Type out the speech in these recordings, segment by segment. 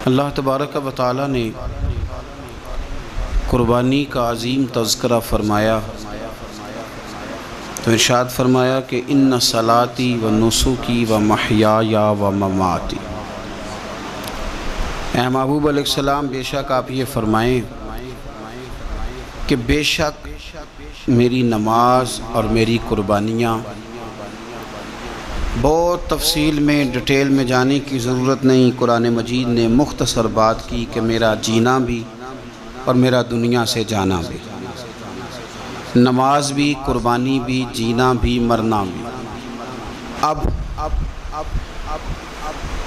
اللہ تبارک و تعالی نے قربانی کا عظیم تذکرہ فرمایا تو ارشاد فرمایا کہ ان صلاتی و نسکی و محیایا و مماتی۔ اے محبوب علیہ السلام، بے شک آپ یہ فرمائیں کہ بے شک میری نماز اور میری قربانیاں، بہت تفصیل میں ڈیٹیل میں جانے کی ضرورت نہیں، قرآن مجید نے مختصر بات کی کہ میرا جینا بھی اور میرا دنیا سے جانا بھی، نماز بھی، قربانی بھی، جینا بھی، مرنا بھی۔ اب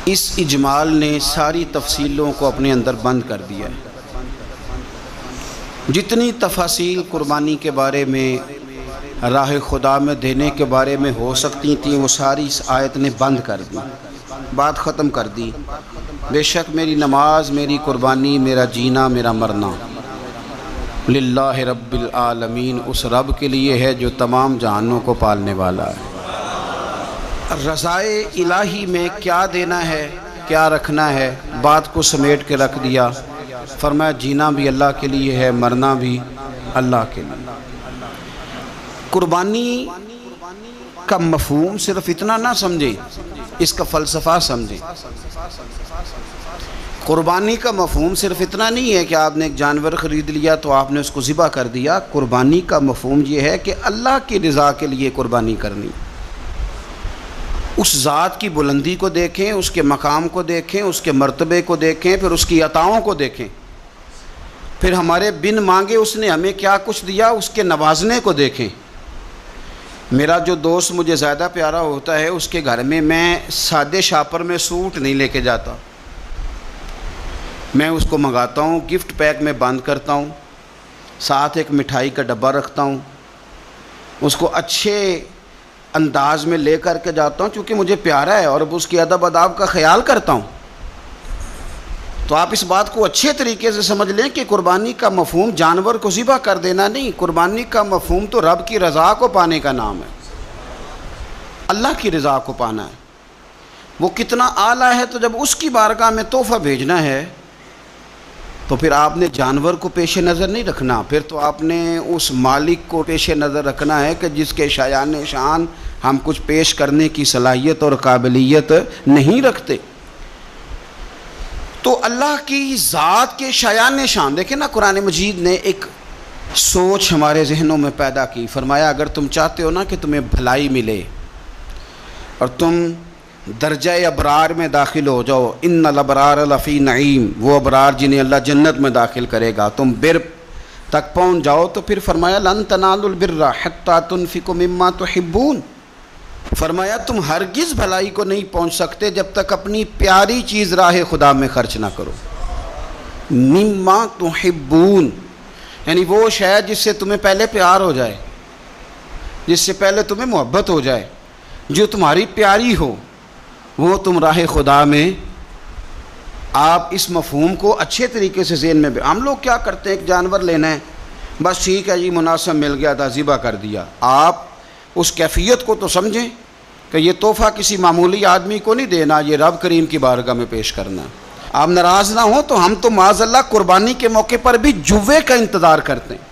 اس اجمال نے ساری تفصیلوں کو اپنے اندر بند کر دیا ہے۔ جتنی تفاصیل قربانی کے بارے میں، راہ خدا میں دینے کے بارے میں ہو سکتی تھیں، وہ ساری اس آیت نے بند کر دی، بات ختم کر دی۔ بے شک میری نماز، میری قربانی، میرا جینا، میرا مرنا للہ رب العالمین، اس رب کے لیے ہے جو تمام جہانوں کو پالنے والا ہے۔ رضائے الہی میں کیا دینا ہے، کیا رکھنا ہے، بات کو سمیٹ کے رکھ دیا۔ فرمایا جینا بھی اللہ کے لیے ہے، مرنا بھی اللہ کے لیے۔ قربانی کا مفہوم صرف اتنا نہ سمجھیں، اس کا فلسفہ سمجھیں۔ قربانی کا مفہوم صرف اتنا نہیں ہے کہ آپ نے ایک جانور خرید لیا تو آپ نے اس کو ذبح کر دیا۔ قربانی کا مفہوم یہ ہے کہ اللہ کی رضا کے لیے قربانی کرنی، اس ذات کی بلندی کو دیکھیں، اس کے مقام کو دیکھیں، اس کے مرتبے کو دیکھیں، پھر اس کی عطاؤں کو دیکھیں، پھر ہمارے بن مانگے اس نے ہمیں کیا کچھ دیا، اس کے نوازنے کو دیکھیں۔ میرا جو دوست مجھے زیادہ پیارا ہوتا ہے، اس کے گھر میں میں سادے شاپر میں سوٹ نہیں لے کے جاتا، میں اس کو منگاتا ہوں، گفٹ پیک میں بند کرتا ہوں، ساتھ ایک مٹھائی کا ڈبہ رکھتا ہوں، اس کو اچھے انداز میں لے کر کے جاتا ہوں چونکہ مجھے پیارا ہے اور اب اس کی ادب آداب کا خیال کرتا ہوں۔ تو آپ اس بات کو اچھے طریقے سے سمجھ لیں کہ قربانی کا مفہوم جانور کو ذبح کر دینا نہیں، قربانی کا مفہوم تو رب کی رضا کو پانے کا نام ہے، اللہ کی رضا کو پانا ہے۔ وہ کتنا اعلیٰ ہے، تو جب اس کی بارگاہ میں تحفہ بھیجنا ہے تو پھر آپ نے جانور کو پیش نظر نہیں رکھنا، پھر تو آپ نے اس مالک کو پیش نظر رکھنا ہے کہ جس کے شایان شان ہم کچھ پیش کرنے کی صلاحیت اور قابلیت نہیں رکھتے۔ تو اللہ کی ذات کے شایان شان دیکھیں نا، قرآن مجید نے ایک سوچ ہمارے ذہنوں میں پیدا کی۔ فرمایا اگر تم چاہتے ہو نا کہ تمہیں بھلائی ملے اور تم درجہ ابرار میں داخل ہو جاؤ، ان الابرار لفی نعیم، وہ ابرار جنہیں اللہ جنت میں داخل کرے گا، تم بر تک پہنچ جاؤ، تو پھر فرمایا لن تنالوا البر حتی تنفقوا مما تحبون۔ فرمایا تم ہرگز بھلائی کو نہیں پہنچ سکتے جب تک اپنی پیاری چیز راہ خدا میں خرچ نہ کرو۔ مما تحبون یعنی وہ شے جس سے تمہیں پہلے پیار ہو جائے، جس سے پہلے تمہیں محبت ہو جائے، جو تمہاری پیاری ہو، وہ تم راہ خدا میں۔ آپ اس مفہوم کو اچھے طریقے سے ذہن میں ہم لوگ کیا کرتے ہیں، ایک جانور لینا ہے، بس ٹھیک ہے جی مناسب مل گیا تھا، ذبح کر دیا۔ آپ اس کیفیت کو تو سمجھیں کہ یہ تحفہ کسی معمولی آدمی کو نہیں دینا، یہ رب کریم کی بارگاہ میں پیش کرنا۔ آپ ناراض نہ ہوں تو ہم تو معاذ اللہ قربانی کے موقع پر بھی جوے کا انتظار کرتے ہیں۔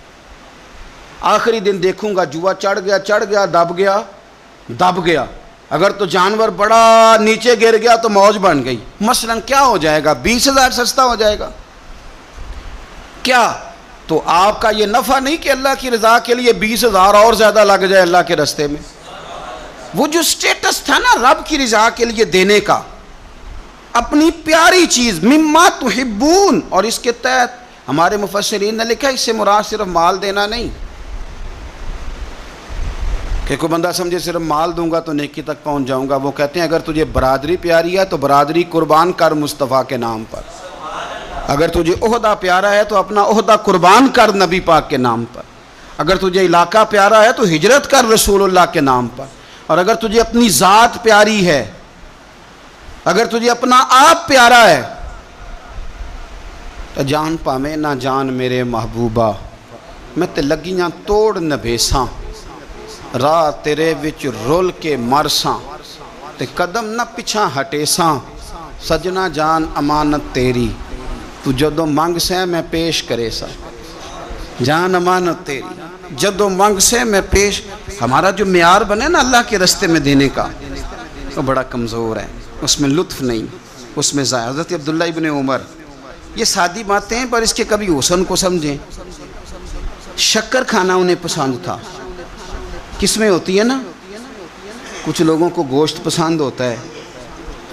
آخری دن دیکھوں گا جوا چڑھ گیا، دب گیا۔ اگر تو جانور بڑا نیچے گر گیا تو موج بن گئی۔ مثلا کیا ہو جائے گا، 20,000 سستا ہو جائے گا کیا؟ تو آپ کا یہ نفع نہیں کہ اللہ کی رضا کے لیے 20,000 اور زیادہ لگ جائے اللہ کے راستے میں۔ وہ جو سٹیٹس تھا نا رب کی رضا کے لیے دینے کا، اپنی پیاری چیز مما تحبون، اور اس کے تحت ہمارے مفسرین نے لکھا اس سے مراد صرف مال دینا نہیں کہ کوئی بندہ سمجھے صرف مال دوں گا تو نیکی تک پہنچ جاؤں گا۔ وہ کہتے ہیں اگر تجھے برادری پیاری ہے تو برادری قربان کر مصطفیٰ کے نام پر، اگر تجھے عہدہ پیارا ہے تو اپنا عہدہ قربان کر نبی پاک کے نام پر، اگر تجھے علاقہ پیارا ہے تو ہجرت کر رسول اللہ کے نام پر، اور اگر تجھے اپنی ذات پیاری ہے، اگر تجھے اپنا آپ پیارا ہے تو جان پاویں نہ جان میرے محبوبہ، میں تے لگیاں توڑ نبھیساں، راہ تیرے وچ رول کے مرساں، تے قدم نہ پچھاں ہٹیساں، سجنا جان امانت تیری، تو جدو منگ سے میں پیش کرے سا، جان امانت تیری جدو منگ سے میں پیش۔ ہمارا جو معیار بنے نا اللہ کے رستے میں دینے کا، وہ بڑا کمزور ہے، اس میں لطف نہیں، اس میں حضرت عبداللہ ابن عمر، یہ سادی باتیں ہیں پر اس کے کبھی حسن کو سمجھیں۔ شکر کھانا انہیں پسند تھا، کس میں ہوتی ہے نا، کچھ لوگوں کو گوشت پسند ہوتا ہے،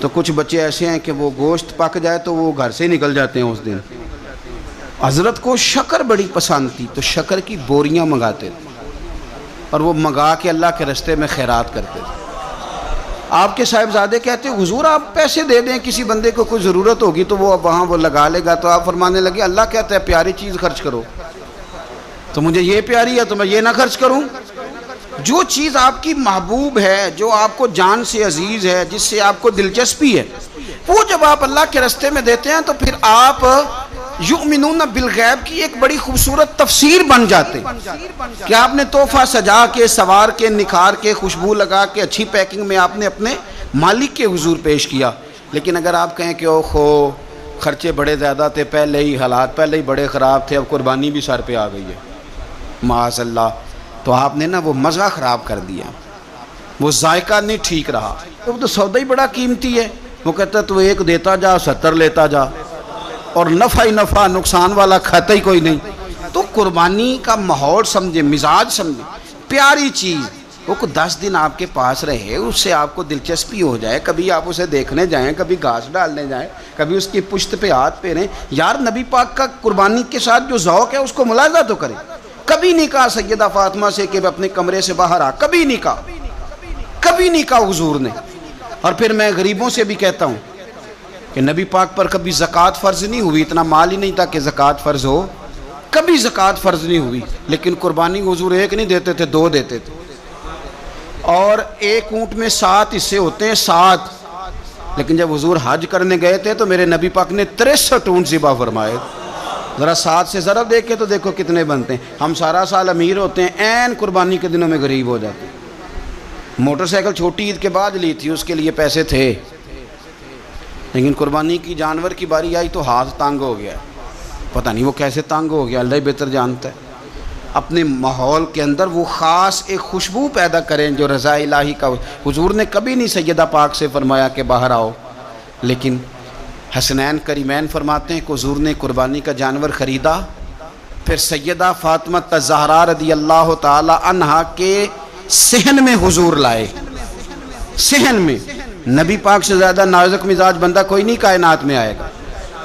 تو کچھ بچے ایسے ہیں کہ وہ گوشت پک جائے تو وہ گھر سے نکل جاتے ہیں اس دن۔ حضرت کو شکر بڑی پسند تھی تو شکر کی بوریاں منگاتے تھے اور وہ منگا کے اللہ کے راستے میں خیرات کرتے تھے۔ آپ کے صاحبزادے کہتے ہیں حضور آپ پیسے دے دیں، کسی بندے کو کوئی ضرورت ہوگی تو وہ وہاں وہ لگا لے گا، تو آپ فرمانے لگے اللہ کہتا ہے پیاری چیز خرچ کرو، تو مجھے یہ پیاری ہے تو میں یہ نہ خرچ کروں۔ جو چیز آپ کی محبوب ہے، جو آپ کو جان سے عزیز ہے، جس سے آپ کو دلچسپی ہے، وہ جب آپ اللہ کے راستے میں دیتے ہیں تو پھر آپ یؤمنون بالغیب کی ایک بڑی خوبصورت تفسیر بن جاتے ہیں کہ آپ نے تحفہ سجا کے، سوار کے، نکھار کے، خوشبو لگا کے، اچھی پیکنگ میں آپ نے اپنے مالک کے حضور پیش کیا۔ لیکن اگر آپ کہیں کہ اوہو خرچے بڑے زیادہ تھے، پہلے ہی حالات پہلے ہی بڑے خراب تھے، اب قربانی بھی سر پہ آ گئی ہے، معاذ اللہ، تو آپ نے نا وہ مزہ خراب کر دیا، وہ ذائقہ نہیں ٹھیک رہا۔ وہ تو سودا ہی بڑا قیمتی ہے، وہ کہتا ہے تو ایک دیتا جا 70 لیتا جا، اور نفع ہی نفع، نقصان والا کھاتا ہی کوئی نہیں۔ تو قربانی کا ماحول سمجھے، مزاج سمجھے، پیاری چیز، وہ 10 دن آپ کے پاس رہے، اس سے آپ کو دلچسپی ہو جائے، کبھی آپ اسے دیکھنے جائیں، کبھی گھاس ڈالنے جائیں، کبھی اس کی پشت پہ ہاتھ پھیریں۔ یار نبی پاک کا قربانی کے ساتھ جو ذوق ہے اس کو ملاحظہ تو کریں۔ کبھی نہیں کہا سیدہ فاطمہ سے کہ اپنے کمرے سے باہر آ، کبھی نہیں کہا، کبھی نہیں کہا حضور نے۔ اور پھر میں غریبوں سے بھی کہتا ہوں کہ نبی پاک پر کبھی زکوٰۃ فرض نہیں ہوئی، اتنا مال ہی نہیں تھا کہ زکوٰۃ فرض ہو، کبھی زکوٰۃ فرض نہیں ہوئی، لیکن قربانی حضور ایک نہیں دیتے تھے، 2 دیتے تھے، اور ایک اونٹ میں 7 حصے ہوتے ہیں، 7۔ لیکن جب حضور حج کرنے گئے تھے تو میرے نبی پاک نے 63 اونٹ ذبح فرمائے۔ ذرا 7 سے ضرب دے کے تو دیکھو کتنے بنتے ہیں۔ ہم سارا سال امیر ہوتے ہیں، عین قربانی کے دنوں میں غریب ہو جاتے ہیں۔ موٹر سائیکل چھوٹی عید کے بعد لی تھی، اس کے لیے پیسے تھے، لیکن قربانی کی جانور کی باری آئی تو ہاتھ تنگ ہو گیا، پتہ نہیں وہ کیسے تنگ ہو گیا، اللہ ہی بہتر جانتا ہے۔ اپنے ماحول کے اندر وہ خاص ایک خوشبو پیدا کریں جو رضا الہی کا۔ حضور نے کبھی نہیں سیدہ پاک سے فرمایا کہ باہر آؤ، لیکن حسنین کریمین فرماتے ہیں کہ حضور نے قربانی کا جانور خریدا، پھر سیدہ فاطمہ الزہرا رضی اللہ تعالی عنہا کے صحن میں حضور لائے، صحن میں۔ نبی پاک سے زیادہ نازک مزاج بندہ کوئی نہیں کائنات میں آئے گا۔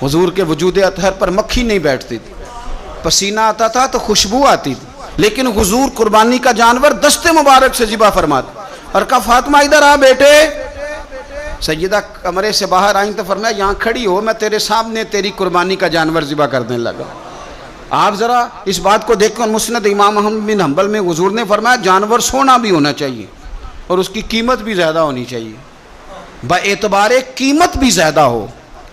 حضور کے وجود اطہر پر مکھی نہیں بیٹھتی تھی، پسینہ آتا تھا تو خوشبو آتی تھی، لیکن حضور قربانی کا جانور دست مبارک سے ذبح فرماتے اور کہا فاطمہ ادھر آ بیٹے۔ سیدہ کمرے سے باہر آئیں تو فرمایا یہاں کھڑی ہو، میں تیرے سامنے تیری قربانی کا جانور ذبح کرنے لگا۔ آپ ذرا اس بات کو دیکھیں، مسند امام احمد بن حنبل میں حضور نے فرمایا جانور سونا بھی ہونا چاہیے اور اس کی قیمت بھی زیادہ ہونی چاہیے، با اعتبار قیمت بھی زیادہ ہو،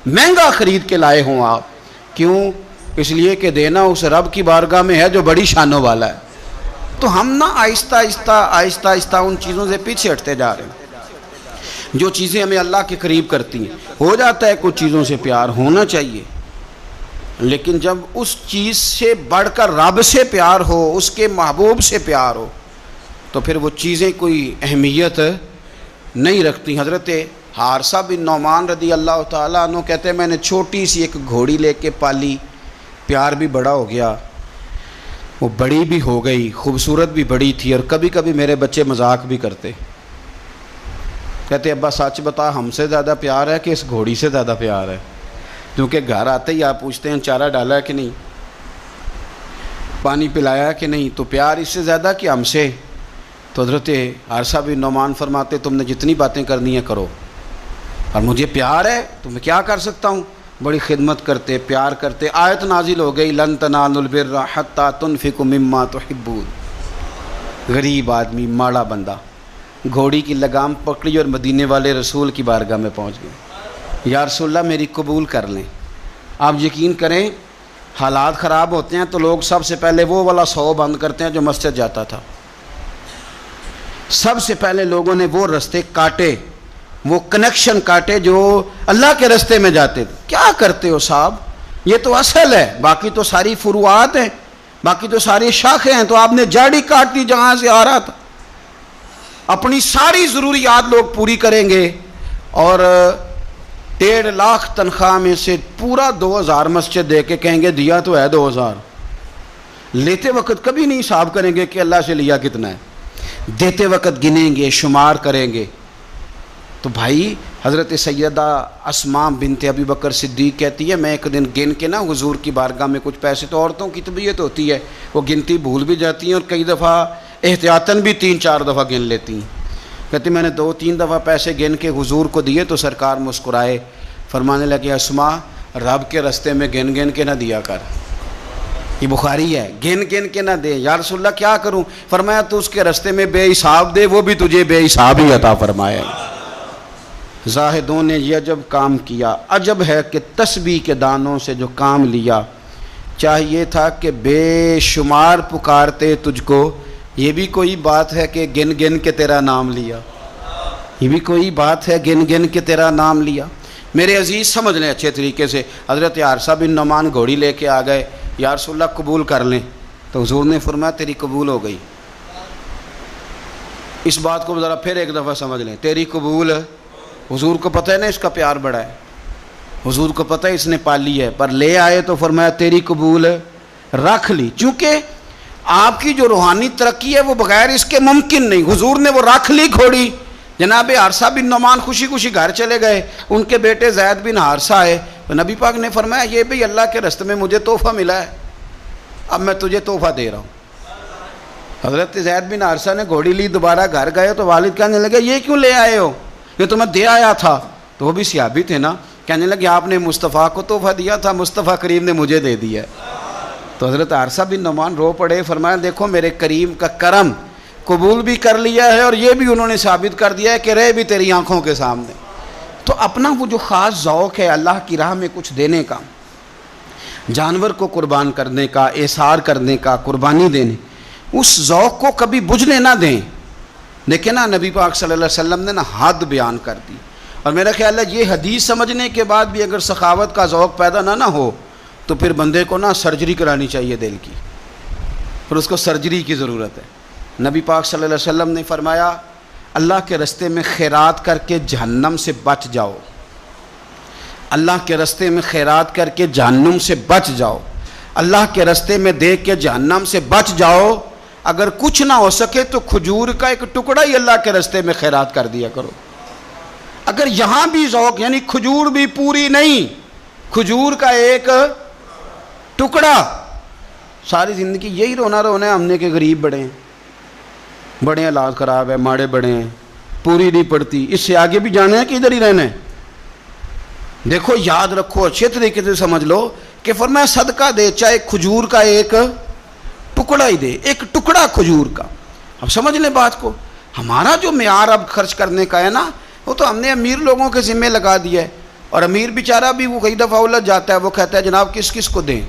مہنگا خرید کے لائے ہوں آپ۔ کیوں؟ اس لیے کہ دینا اس رب کی بارگاہ میں ہے جو بڑی شانوں والا ہے۔ تو ہم نا آہستہ آہستہ ان چیزوں سے پیچھے ہٹتے جا رہے ہیں جو چیزیں ہمیں اللہ کے قریب کرتی ہیں۔ ہو جاتا ہے کچھ چیزوں سے پیار ہونا چاہیے، لیکن جب اس چیز سے بڑھ کر رب سے پیار ہو، اس کے محبوب سے پیار ہو، تو پھر وہ چیزیں کوئی اہمیت نہیں رکھتی۔ حضرت حارثہ بن نعمان رضی اللہ تعالیٰ عنہ کہتے ہیں میں نے چھوٹی سی ایک گھوڑی لے کے پالی، پیار بھی بڑا ہو گیا، وہ بڑی بھی ہو گئی، خوبصورت بھی بڑی تھی، اور کبھی کبھی میرے بچے مذاق بھی کرتے، کہتے ابا سچ بتا ہم سے زیادہ پیار ہے کہ اس گھوڑی سے زیادہ پیار ہے؟ کیونکہ گھر آتے ہی آپ پوچھتے ہیں چارہ ڈالا ہے کہ نہیں، پانی پلایا ہے کہ نہیں، تو پیار اس سے زیادہ کہ ہم سے؟ تو حضرت حارثہ بن نعمان فرماتے تم نے جتنی باتیں کرنی ہیں کرو، اور مجھے پیار ہے تو میں کیا کر سکتا ہوں؟ بڑی خدمت کرتے، پیار کرتے۔ آیت نازل ہو گئی لن تنالوا البر حتی تنفقوا مما تحبون۔ غریب آدمی، ماڑا بندہ، گھوڑی کی لگام پکڑی اور مدینے والے رسول کی بارگاہ میں پہنچ گئے، یا رسول اللہ میری قبول کر لیں۔ آپ یقین کریں حالات خراب ہوتے ہیں تو لوگ سب سے پہلے وہ والا 100 بند کرتے ہیں جو مسجد جاتا تھا، سب سے پہلے لوگوں نے وہ رستے کاٹے وہ کنیکشن کاٹے جو اللہ کے راستے میں جاتے تھے. کیا کرتے ہو صاحب؟ یہ تو اصل ہے، باقی تو ساری فروعات ہیں، باقی تو ساری شاخیں ہیں. تو آپ نے جاڑی کاٹ دی جہاں سے آ رہا تھا. اپنی ساری ضروریات لوگ پوری کریں گے اور 1.5 لاکھ تنخواہ میں سے پورا 2000 مسجد دے کے کہیں گے دیا تو ہے 2000. لیتے وقت کبھی نہیں حساب کریں گے کہ اللہ سے لیا کتنا ہے، دیتے وقت گنیں گے، شمار کریں گے. تو بھائی حضرت سیدہ اسماء بنت ابی بکر صدیق کہتی ہے میں ایک دن گن کے نا حضور کی بارگاہ میں کچھ پیسے، تو عورتوں کی طبیعت ہوتی ہے وہ گنتی بھول بھی جاتی ہیں اور کئی دفعہ احتیاطاً بھی 3-4 دفعہ گن لیتی ہیں. کہتی میں نے 2-3 دفعہ پیسے گن کے حضور کو دیے تو سرکار مسکرائے، فرمانے لگے اسماء رب کے راستے میں گن گن کے نہ دیا کر. یہ بخاری ہے، گن گن کے نہ دے. یا رسول اللہ کیا کروں؟ فرمایا تو اس کے راستے میں بے حساب دے، وہ بھی تجھے بے حساب ہی عطا فرمائے. زاہدوں نے یہ عجب کام کیا، عجب ہے کہ تسبیح کے دانوں سے جو کام لیا، چاہیے تھا کہ بے شمار پکارتے تجھ کو. یہ بھی کوئی بات ہے کہ گن گن کے تیرا نام لیا؟ یہ بھی کوئی بات ہے گن گن کے تیرا نام لیا؟ میرے عزیز سمجھ لیں اچھے طریقے سے. حضرت عارصہ بن نعمان گھوڑی لے کے آ گئے، یا رسول اللہ قبول کر لیں. تو حضور نے فرمایا تیری قبول ہو گئی. اس بات کو ذرا پھر ایک دفعہ سمجھ لیں، تیری قبول. حضور کو پتہ ہے نا اس کا پیار بڑا ہے، حضور کو پتہ ہے اس نے پالی ہے، پر لے آئے تو فرمایا تیری قبول رکھ لی. چونکہ آپ کی جو روحانی ترقی ہے وہ بغیر اس کے ممکن نہیں. حضور نے وہ رکھ لی گھوڑی. جناب عارصہ بن نعمان خوشی خوشی گھر چلے گئے. ان کے بیٹے زید بن حارثہ آئے، نبی پاک نے فرمایا یہ بھی اللہ کے راستے میں مجھے تحفہ ملا ہے، اب میں تجھے تحفہ دے رہا ہوں. حضرت زید بن حارثہ نے گھوڑی لی، دوبارہ گھر گئے تو والد کہنے لگے یہ کیوں لے آئے ہو؟ یہ تو میں دے آیا تھا. تو وہ بھی صحابی تھے نا، کہنے لگے آپ نے مصطفیٰ کو تحفہ دیا تھا، مصطفیٰ کریم نے مجھے دے دیا. تو حضرت عارصہ بن نعمان رو پڑے، فرمایا دیکھو میرے کریم کا کرم، قبول بھی کر لیا ہے اور یہ بھی انہوں نے ثابت کر دیا ہے کہ رہے بھی تیری آنکھوں کے سامنے. تو اپنا وہ جو خاص ذوق ہے اللہ کی راہ میں کچھ دینے کا، جانور کو قربان کرنے کا، احسار کرنے کا، قربانی دینے، اس ذوق کو کبھی بجھنے نہ دیں. دیکھیں نا نبی پاک صلی اللہ علیہ وسلم نے نا حد بیان کر دی. اور میرا خیال ہے یہ حدیث سمجھنے کے بعد بھی اگر سخاوت کا ذوق پیدا نہ ہو تو پھر بندے کو نا سرجری کرانی چاہیے دل کی، پھر اس کو سرجری کی ضرورت ہے. نبی پاک صلی اللہ علیہ وسلم نے فرمایا اللہ کے راستے میں خیرات کر کے جہنم سے بچ جاؤ. اللہ کے راستے میں خیرات کر کے جہنم سے بچ جاؤ. اللہ کے راستے میں دے کے جہنم سے بچ جاؤ. اگر کچھ نہ ہو سکے تو کھجور کا ایک ٹکڑا ہی اللہ کے راستے میں خیرات کر دیا کرو. اگر یہاں بھی ذوق، یعنی کھجور بھی پوری نہیں، کھجور کا ایک ٹکڑا. ساری زندگی یہی رونا رونا ہے ہم نے کہ غریب بڑے ہیں، بڑے حالات خراب ہے، ماڑے بڑے ہیں، پوری نہیں پڑتی. اس سے آگے بھی جانا ہے کہ ادھر ہی رہنا ہے؟ دیکھو یاد رکھو، اچھے طریقے سے سمجھ لو کہ فرمایا صدقہ دے، چاہے کھجور کا ایک ٹکڑا ہی دے، ایک ٹکڑا کھجور کا. اب سمجھ لیں بات کو. ہمارا جو معیار اب خرچ کرنے کا ہے نا، وہ تو ہم نے امیر لوگوں کے ذمہ لگا دیا ہے. اور امیر بیچارہ بھی وہ کئی دفعہ الجھ جاتا ہے، وہ کہتا ہے جناب کس کس کو دیں؟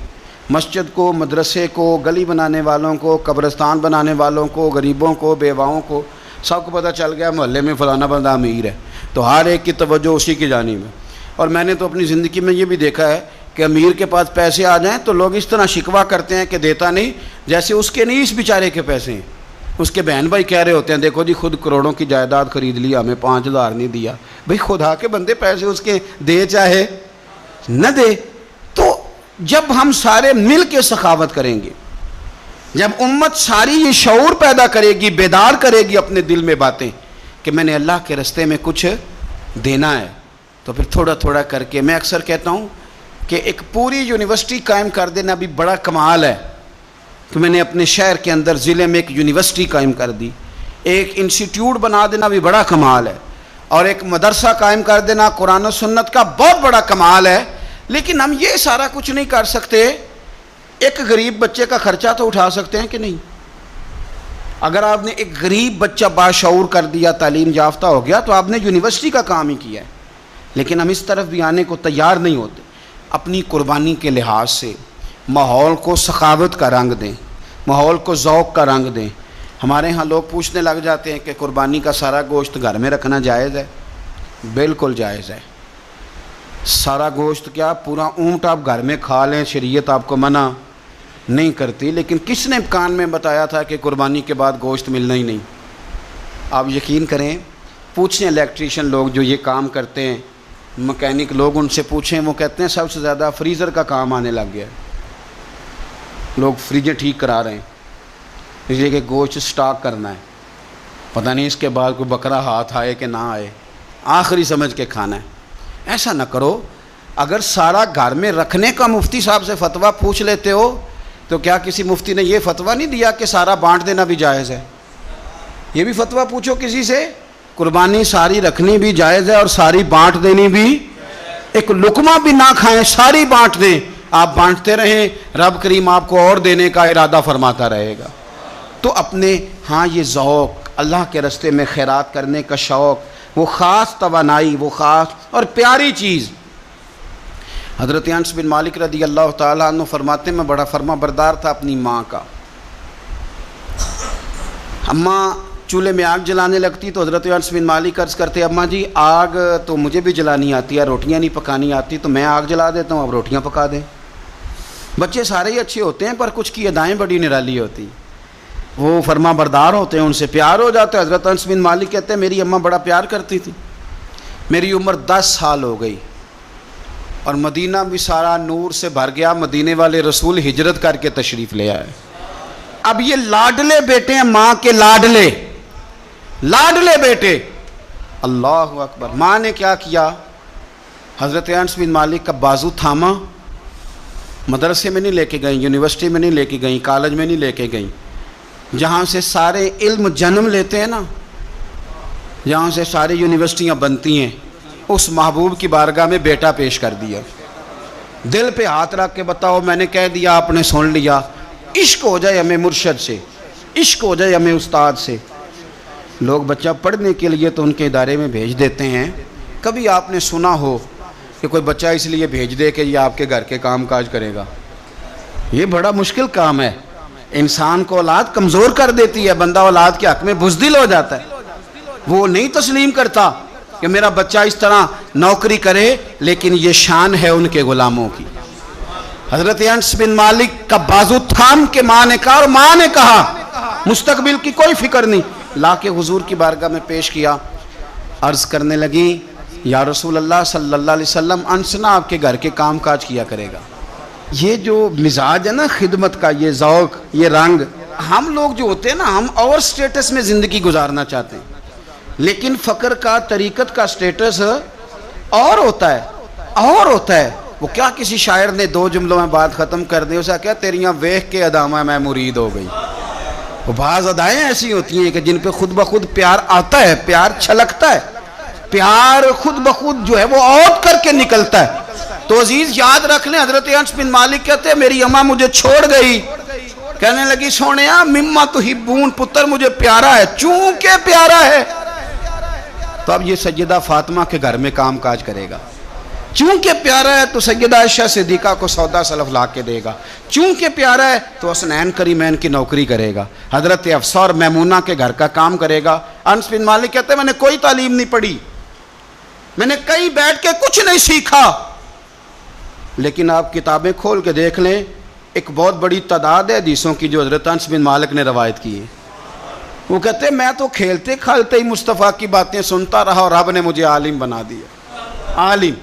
مسجد کو، مدرسے کو، گلی بنانے والوں کو، قبرستان بنانے والوں کو، غریبوں کو، بیواؤں کو. سب کو پتہ چل گیا محلے میں فلانا بندہ امیر ہے، تو ہر ایک کی توجہ اسی کی جانب ہے. اور میں نے تو اپنی زندگی میں یہ بھی دیکھا ہے کہ امیر کے پاس پیسے آ جائیں تو لوگ اس طرح شکوہ کرتے ہیں کہ دیتا نہیں، جیسے اس کے نہیں اس بیچارے کے پیسے ہیں. اس کے بہن بھائی کہہ رہے ہوتے ہیں دیکھو جی خود کروڑوں کی جائیداد خرید لی، ہمیں 5000 نہیں دیا. بھئی خدا کے بندے پیسے اس کے دے چاہے نہ دے. تو جب ہم سارے مل کے سخاوت کریں گے، جب امت ساری یہ شعور پیدا کرے گی، بیدار کرے گی اپنے دل میں باتیں کہ میں نے اللہ کے راستے میں کچھ دینا ہے، تو پھر تھوڑا تھوڑا کر کے. میں اکثر کہتا ہوں کہ ایک پوری یونیورسٹی قائم کر دینا بھی بڑا کمال ہے کہ میں نے اپنے شہر کے اندر ضلع میں ایک یونیورسٹی قائم کر دی. ایک انسٹیٹیوٹ بنا دینا بھی بڑا کمال ہے، اور ایک مدرسہ قائم کر دینا قرآن و سنت کا بہت بڑا کمال ہے. لیکن ہم یہ سارا کچھ نہیں کر سکتے. ایک غریب بچے کا خرچہ تو اٹھا سکتے ہیں کہ نہیں؟ اگر آپ نے ایک غریب بچہ باشعور کر دیا، تعلیم یافتہ ہو گیا، تو آپ نے یونیورسٹی کا کام ہی کیا ہے. لیکن ہم اس طرف بھی آنے کو تیار نہیں ہوتے. اپنی قربانی کے لحاظ سے ماحول کو سخاوت کا رنگ دیں، ماحول کو ذوق کا رنگ دیں. ہمارے ہاں لوگ پوچھنے لگ جاتے ہیں کہ قربانی کا سارا گوشت گھر میں رکھنا جائز ہے؟ بالکل جائز ہے. سارا گوشت کیا پورا اونٹ آپ گھر میں کھا لیں شریعت آپ کو منع نہیں کرتی، لیکن کس نے کان میں بتایا تھا کہ قربانی کے بعد گوشت ملنا ہی نہیں؟ آپ یقین کریں، پوچھیں الیکٹریشین لوگ جو یہ کام کرتے ہیں، مکینک لوگ، ان سے پوچھیں، وہ کہتے ہیں سب سے زیادہ فریزر کا کام آنے لگ گیا ہے. لوگ فریجیں ٹھیک کرا رہے ہیں اس لیے کہ گوشت سٹاک کرنا ہے، پتہ نہیں اس کے بعد کوئی بکرا ہاتھ آئے کہ نہ آئے، آخری سمجھ کے کھانا ہے. ایسا نہ کرو. اگر سارا گھر میں رکھنے کا مفتی صاحب سے فتویٰ پوچھ لیتے ہو تو کیا کسی مفتی نے یہ فتویٰ نہیں دیا کہ سارا بانٹ دینا بھی جائز ہے؟ یہ بھی فتویٰ پوچھو کسی سے، قربانی ساری رکھنی بھی جائز ہے اور ساری بانٹ دینی بھی، ایک لقمہ بھی نہ کھائیں، ساری بانٹ دیں. آپ بانٹتے رہیں، رب کریم آپ کو اور دینے کا ارادہ فرماتا رہے گا. تو اپنے ہاں یہ ذوق، اللہ کے راستے میں خیرات کرنے کا شوق، وہ خاص توانائی، وہ خاص اور پیاری چیز. حضرت انس بن مالک رضی اللہ تعالیٰ عنہ فرماتے ہیں میں بڑا فرما بردار تھا اپنی ماں کا. اماں چولہے میں آگ جلانے لگتی تو حضرت انس بن مالک عرض کرتے اماں جی آگ تو مجھے بھی جلانی آتی ہے، روٹیاں نہیں پکانی آتی، تو میں آگ جلا دیتا ہوں، اب روٹیاں پکا دیں. بچے سارے ہی اچھے ہوتے ہیں پر کچھ کی ادائیں بڑی نرالی ہوتی، وہ فرما بردار ہوتے ہیں، ان سے پیار ہو جاتا ہے. حضرت انس بن مالک کہتے ہیں میری اماں بڑا پیار کرتی تھی. میری عمر 10 سال ہو گئی اور مدینہ بھی سارا نور سے بھر گیا. مدینے والے رسول ہجرت کر کے تشریف لے آئے. اب یہ لاڈلے بیٹے ہیں، ماں کے لاڈلے بیٹے. اللہ اکبر. ماں نے کیا کیا؟ حضرت انس بن مالک کا بازو تھاما، مدرسے میں نہیں لے کے گئیں، یونیورسٹی میں نہیں لے کے گئیں، کالج میں نہیں لے کے گئیں، جہاں سے سارے علم جنم لیتے ہیں نا، جہاں سے ساری یونیورسٹیاں بنتی ہیں، اس محبوب کی بارگاہ میں بیٹا پیش کر دیا. دل پہ ہاتھ رکھ کے بتاؤ میں نے کہہ دیا آپ نے سن لیا. عشق ہو جائے ہمیں مرشد سے، عشق ہو جائے ہمیں استاد سے. لوگ بچہ پڑھنے کے لیے تو ان کے ادارے میں بھیج دیتے ہیں. کبھی آپ نے سنا ہو کہ کوئی بچہ اس لیے بھیج دے کہ یہ آپ کے گھر کے کام کاج کرے گا؟ یہ بڑا مشکل کام ہے. انسان کو اولاد کمزور کر دیتی ہے، بندہ اولاد کے حق میں بزدل ہو جاتا ہے. وہ نہیں تسلیم کرتا کہ میرا بچہ اس طرح نوکری کرے، لیکن یہ شان ہے ان کے غلاموں کی. حضرت انس بن مالک کا بازو تھام کے ماں نے کہا، اور ماں نے کہا مستقبل کی کوئی فکر نہیں، لا کے حضور کی بارگاہ میں پیش کیا. عرض کرنے لگی یا رسول اللہ صلی اللہ علیہ وسلم انس نہ آپ کے گھر کے کام کاج کیا کرے گا. یہ جو مزاج ہے نا خدمت کا، یہ ذوق، یہ رنگ، ہم لوگ جو ہوتے ہیں نا ہم اور سٹیٹس میں زندگی گزارنا چاہتے ہیں، لیکن فقر کا طریقت کا سٹیٹس اور ہوتا ہے. وہ کیا کسی شاعر نے 2 جملوں میں بات ختم کر دی، اسے کیا تیریاں ویخ کے ادامہ میں مرید ہو گئی. وہ بعض ادائیں ایسی ہوتی ہیں کہ جن پہ خود بخود پیار آتا ہے، پیار چھلکتا ہے، پیار خود بخود جو ہے وہ اوت کر کے نکلتا ہے. تو عزیز یاد رکھ لیں، حضرت انس بن مالک کہتے ہیں میری اماں مجھے چھوڑ گئی، کہنے لگی سونیا مما تحبون، پتر مجھے پیارا ہے، چونکہ پیارا ہے تو اب یہ سیدہ فاطمہ کے گھر میں کام کاج کرے گا. چونکہ پیارا ہے تو سیدہ عائشہ صدیقہ کو سودا سلف لا کے دے گا. چونکہ پیارا ہے تو حسنین کریمین کی نوکری کرے گا. حضرت حفصہ اور میمونہ کے گھر کا کام کرے گا. انس بن مالک کہتے ہیں میں نے کوئی تعلیم نہیں پڑھی، میں نے کہیں بیٹھ کے کچھ نہیں سیکھا، لیکن آپ کتابیں کھول کے دیکھ لیں ایک بہت بڑی تعداد ہے حدیثوں کی جو حضرت انس بن مالک نے روایت کی ہے. وہ کہتے ہیں میں تو کھیلتے کھالتے ہی مصطفیٰ کی باتیں سنتا رہا اور رب نے مجھے عالم بنا دیا. عالم.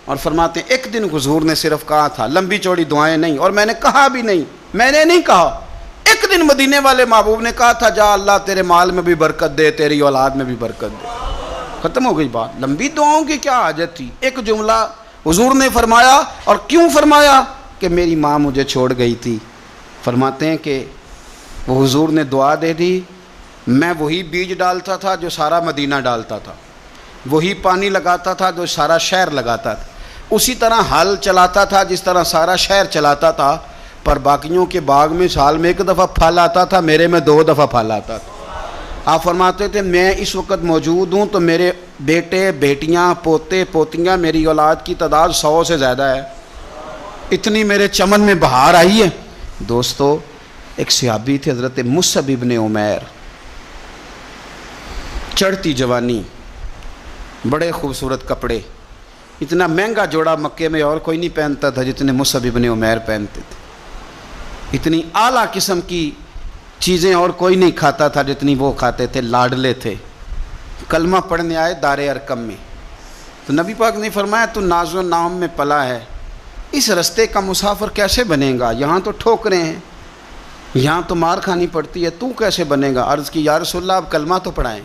اور فرماتے ہیں ایک دن حضور نے صرف کہا تھا، لمبی چوڑی دعائیں نہیں، اور میں نے کہا بھی نہیں، میں نے نہیں کہا. ایک دن مدینے والے محبوب نے کہا تھا جا اللہ تیرے مال میں بھی برکت دے، تیری اولاد میں بھی برکت دے. ختم ہو گئی بات. لمبی دعاؤں کی کیا حاجت تھی؟ ایک جملہ حضور نے فرمایا. اور کیوں فرمایا؟ کہ میری ماں مجھے چھوڑ گئی تھی. فرماتے ہیں کہ وہ حضور نے دعا دے دی، میں وہی بیج ڈالتا تھا جو سارا مدینہ ڈالتا تھا، وہی پانی لگاتا تھا جو سارا شہر لگاتا تھا، اسی طرح ہل چلاتا تھا جس طرح سارا شہر چلاتا تھا. پر باقیوں کے باغ میں سال میں 1 دفعہ پھل آتا تھا، میرے میں 2 دفعہ پھل آتا تھا. آپ فرماتے تھے میں اس وقت موجود ہوں تو میرے بیٹے بیٹیاں پوتے پوتیاں میری اولاد کی تعداد 100 سے زیادہ ہے. اتنی میرے چمن میں بہار آئی ہے. دوستو ایک صحابی تھے حضرت مصعب ابن عمیر، چڑھتی جوانی، بڑے خوبصورت کپڑے، اتنا مہنگا جوڑا مکے میں اور کوئی نہیں پہنتا تھا جتنے مصعب ابن عمیر پہنتے تھے، اتنی اعلیٰ قسم کی چیزیں اور کوئی نہیں کھاتا تھا جتنی وہ کھاتے تھے، لاڈلے تھے۔ کلمہ پڑھنے آئے دار ارقم میں، تو نبی پاک نے فرمایا تو ناز و نام میں پلا ہے، اس رستے کا مسافر کیسے بنے گا؟ یہاں تو ٹھوکریں ہیں، یہاں تو مار کھانی پڑتی ہے، تو کیسے بنے گا؟ عرض کی یا رسول اللہ آپ کلمہ تو پڑھائیں۔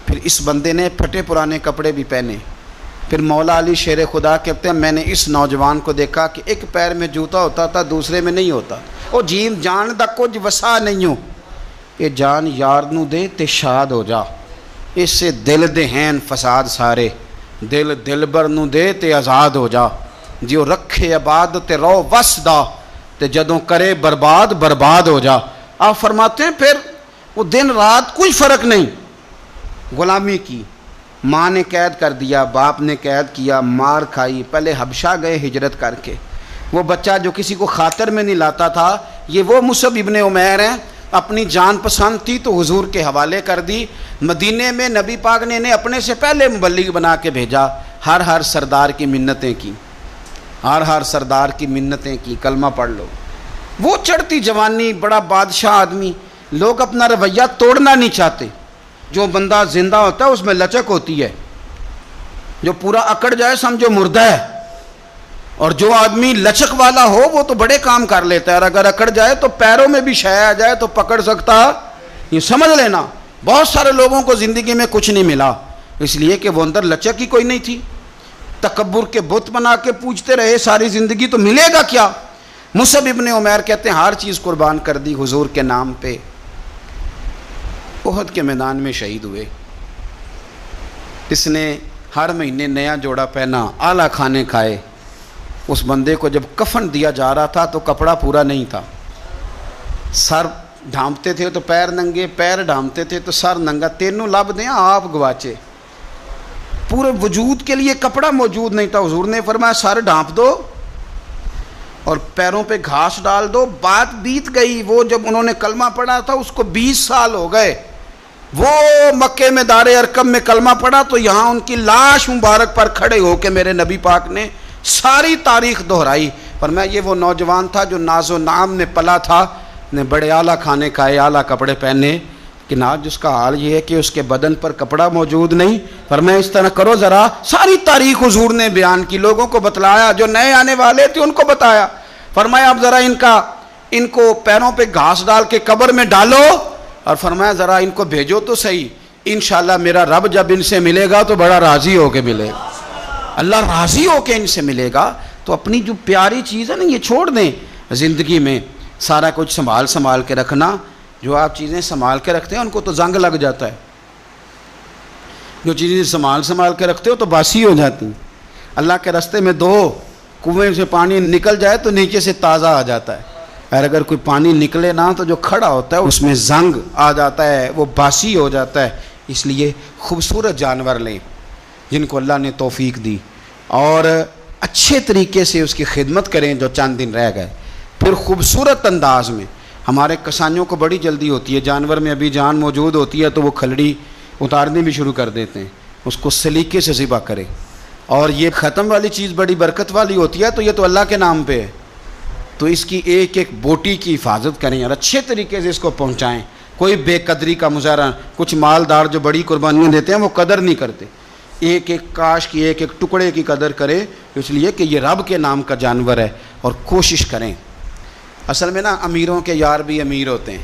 پھر اس بندے نے پھٹے پرانے کپڑے بھی پہنے۔ پھر مولا علی شیر خدا کہتے ہیں میں نے اس نوجوان کو دیکھا کہ ایک پیر میں جوتا ہوتا تھا دوسرے میں نہیں ہوتا، او جیم جان دا کچھ وسا نہیں ہو، یہ جان یار نو دے تے شاد ہو جا، اس سے دل دے ہیں فساد سارے، دل دلبر نو دے تے آزاد ہو جا، جیو رکھے آباد تے رو وس دا تے جدوں کرے برباد برباد ہو جا۔ آپ فرماتے ہیں پھر وہ دن رات کوئی فرق نہیں، غلامی کی، ماں نے قید کر دیا، باپ نے قید کیا، مار کھائی، پہلے حبشہ گئے ہجرت کر کے، وہ بچہ جو کسی کو خاطر میں نہیں لاتا تھا، یہ وہ مصعب ابن عمیر ہیں، اپنی جان پسند تھی تو حضور کے حوالے کر دی۔ مدینے میں نبی پاک نے انہیں اپنے سے پہلے مبلغ بنا کے بھیجا، ہر سردار کی منتیں کی، ہر سردار کی منتیں کی، کلمہ پڑھ لو۔ وہ چڑھتی جوانی، بڑا بادشاہ آدمی، لوگ اپنا رویہ توڑنا نہیں چاہتے۔ جو بندہ زندہ ہوتا ہے اس میں لچک ہوتی ہے، جو پورا اکڑ جائے سمجھو مردہ ہے، اور جو آدمی لچک والا ہو وہ تو بڑے کام کر لیتا ہے، اور اگر اکڑ جائے تو پیروں میں بھی شے آ جائے تو پکڑ سکتا، یہ سمجھ لینا۔ بہت سارے لوگوں کو زندگی میں کچھ نہیں ملا اس لیے کہ وہ اندر لچک ہی کوئی نہیں تھی، تکبر کے بت بنا کے پوجتے رہے ساری زندگی، تو ملے گا کیا؟ مصعب ابن عمیر کہتے ہیں ہر چیز قربان کر دی حضور کے نام پہ، احد کے میدان میں شہید ہوئے۔ اس نے ہر مہینے نیا جوڑا پہنا، اعلیٰ کھانے کھائے۔ اس بندے کو جب کفن دیا جا رہا تھا تو کپڑا پورا نہیں تھا، سر ڈھانپتے تھے تو پیر ننگے، پیر ڈھانپتے تھے تو سر ننگا، تینوں لب دیں آپ گواچے، پورے وجود کے لیے کپڑا موجود نہیں تھا۔ حضور نے فرمایا سر ڈھانپ دو اور پیروں پہ گھاس ڈال دو۔ بات بیت گئی، وہ جب انہوں نے کلمہ پڑھا تھا اس کو 20 سال ہو گئے، وہ مکے میں دار ارقم میں کلمہ پڑھا تو یہاں ان کی لاش مبارک پر کھڑے ہو کے میرے نبی پاک نے ساری تاریخ دہرائی۔ فرمایا یہ وہ نوجوان تھا جو ناز و نام میں پلا تھا، نے بڑے اعلیٰ کھانے کھائے، اعلیٰ کپڑے پہنے، کہ آج اس کا حال یہ ہے کہ اس کے بدن پر کپڑا موجود نہیں۔ فرمایا اس طرح کرو ذرا، ساری تاریخ حضور نے بیان کی، لوگوں کو بتلایا، جو نئے آنے والے تھے ان کو بتایا۔ فرمایا اب ذرا ان کو پیروں پہ گھاس ڈال کے قبر میں ڈالو، اور فرمایا ذرا ان کو بھیجو تو صحیح، انشاءاللہ میرا رب جب ان سے ملے گا تو بڑا راضی ہو کے ملے گا، اللہ راضی ہو کے ان سے ملے گا۔ تو اپنی جو پیاری چیز ہے نا یہ چھوڑ دیں، زندگی میں سارا کچھ سنبھال کے رکھنا۔ جو آپ چیزیں سنبھال کے رکھتے ہیں ان کو تو زنگ لگ جاتا ہے، جو چیزیں سنبھال کے رکھتے ہو تو باسی ہو جاتی ہیں۔ اللہ کے راستے میں دو کنویں سے پانی نکل جائے تو نیچے سے تازہ آ جاتا ہے، اور اگر کوئی پانی نکلے نہ تو جو کھڑا ہوتا ہے اس میں زنگ آ جاتا ہے، وہ باسی ہو جاتا ہے۔ اس لیے خوبصورت جانور لیں جن کو اللہ نے توفیق دی، اور اچھے طریقے سے اس کی خدمت کریں جو چند دن رہ گئے۔ پھر خوبصورت انداز میں، ہمارے کسانیوں کو بڑی جلدی ہوتی ہے، جانور میں ابھی جان موجود ہوتی ہے تو وہ کھلڑی اتارنے بھی شروع کر دیتے ہیں، اس کو سلیقے سے ذبح کریں۔ اور یہ ختم والی چیز بڑی برکت والی ہوتی ہے تو یہ تو اللہ کے نام پہ ہے، تو اس کی ایک ایک بوٹی کی حفاظت کریں اور اچھے طریقے سے اس کو پہنچائیں۔ کوئی بے قدری کا مظاہرہ، کچھ مالدار جو بڑی قربانیاں دیتے ہیں وہ قدر نہیں کرتے، ایک ایک کاش کی ایک ایک ٹکڑے کی قدر کرے، اس لیے کہ یہ رب کے نام کا جانور ہے، اور کوشش کریں۔ اصل میں نا امیروں کے یار بھی امیر ہوتے ہیں،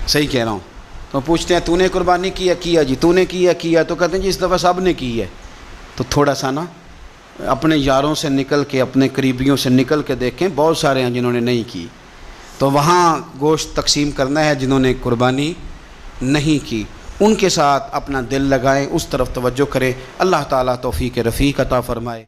صحیح کہہ رہا ہوں، تو پوچھتے ہیں تو نے قربانی کیا جی، تو نے کیا تو کہتے ہیں جی اس دفعہ سب نے کی ہے۔ تو تھوڑا سا نا اپنے یاروں سے نکل کے، اپنے قریبیوں سے نکل کے دیکھیں، بہت سارے ہیں جنہوں نے نہیں کی، تو وہاں گوشت تقسیم کرنا ہے جنہوں نے قربانی نہیں کی، ان کے ساتھ اپنا دل لگائیں، اس طرف توجہ کریں۔ اللہ تعالیٰ توفیق رفیق عطا فرمائے۔